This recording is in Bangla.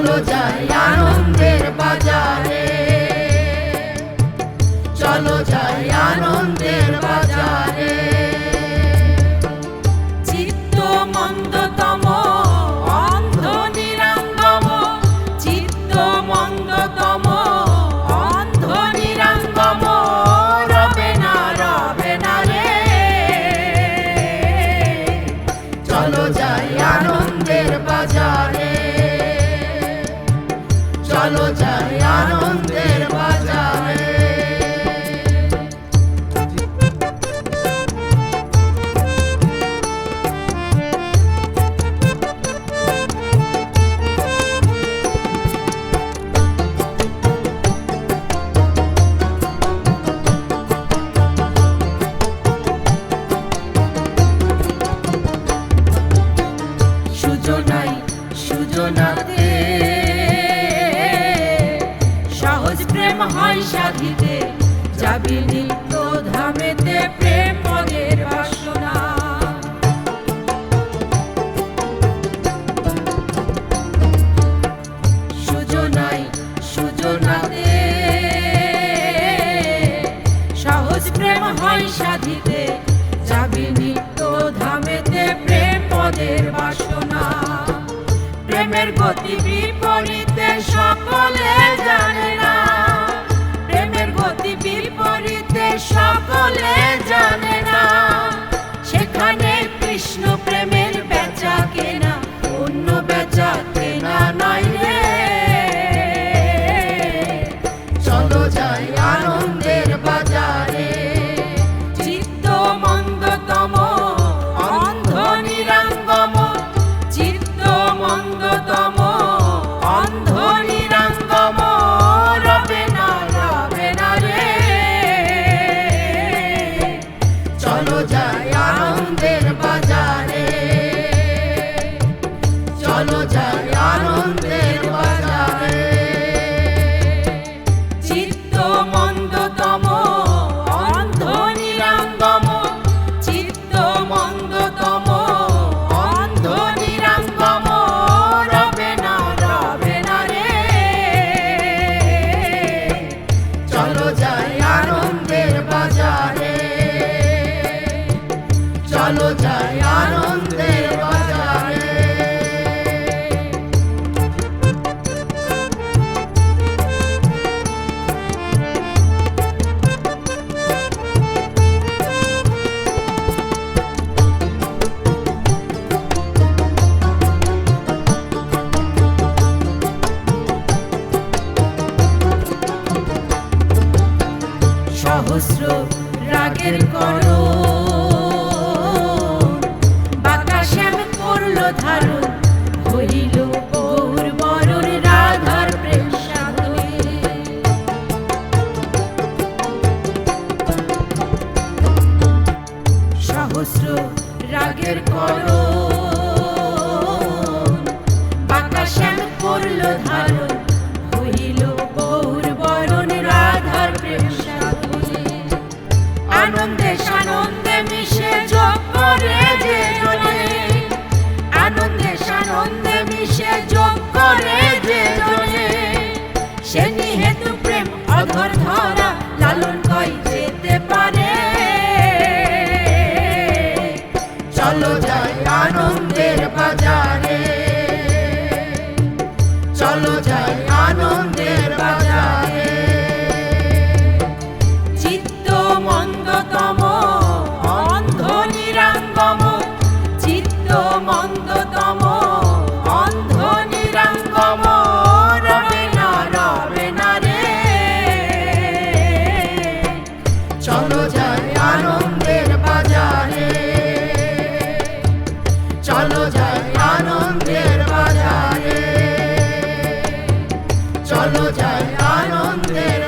চলো যাই আনন্দের বাজারে, চলো যাই আনন্দের বাজারে। চিত্ত মন্দতম অন্ধ নিরাঙ্গম, চিত্ত মন্দতম অন্ধ নিরাঙ্গম, রবে না রে। চলো যাই আনন্দের বাজারে, চলো যাই আনন্দের বাজারে। সুজনাতে সহজ প্রেম হয় সাধিতে, যাবি নিত্য ধামেতে প্রেম পদের বাসনা। সুজনাতে সহজ প্রেম হয় সাধিতে, যাবি নিত্য ধামেতে প্রেম পদের বাসনা। প্রেমের গতি বিপরীতে সকলে জানে না, প্রেমের গতি বিপরীতে সকলে জানে না। সেখানে কৃষ্ণ প্রেমের বেচা কেনা, অন্য বেচা কেনা নাই রে। চলো যাই আনন্দের বাজারে, চিত্ত মন্দতম অন্ধ নিরাঙ্গম, চিত্ত মন্দতম অন্ধ নিরাঙ্গম, রবে না রে। চলো যাই আনন্দের বাজারে, চলো যাই আনন্দের বাজারে। চিত্ত মন্দতম অন্ধ নিরাঙ্গম, চিত্ত মন্দতম অন্ধ নিরাঙ্গম, রবে না রে। চলো যাই আনন্দের বাজারে, চলো যাই আনন্দের বাজারে। সহস্র রাগের করণ, বাঁকা শ্যাম করল ধারণ, হইল গৌর বরণ রাধার প্রেম সাধনে। সহস্র রাগের করণ, বাঁকা শ্যাম করল ধারণ, হইল গৌর বরণ রাধার প্রেম সাধনে। আনন্দে সানন্দে মিশে যোগ করে যে জনে, আনন্দে সানন্দে মিশে যোগ করে যে জনে, সে নিহেতু প্রেম অধর ধরা লালন কই যেতে পারে। চলো যাই আনন্দের বাজারে, চলো যাই আনন্দের বাজারে। চিত্ত মন্দতম অন্ধ নিরাঙ্গম, চিত্ত মন্দতম অন্ধ নিরাঙ্গম, রবে না রে। চলো যাই আনন্দের বাজারে, চলো যাই আনন্দের বাজারে, চলো যাই আনন্দের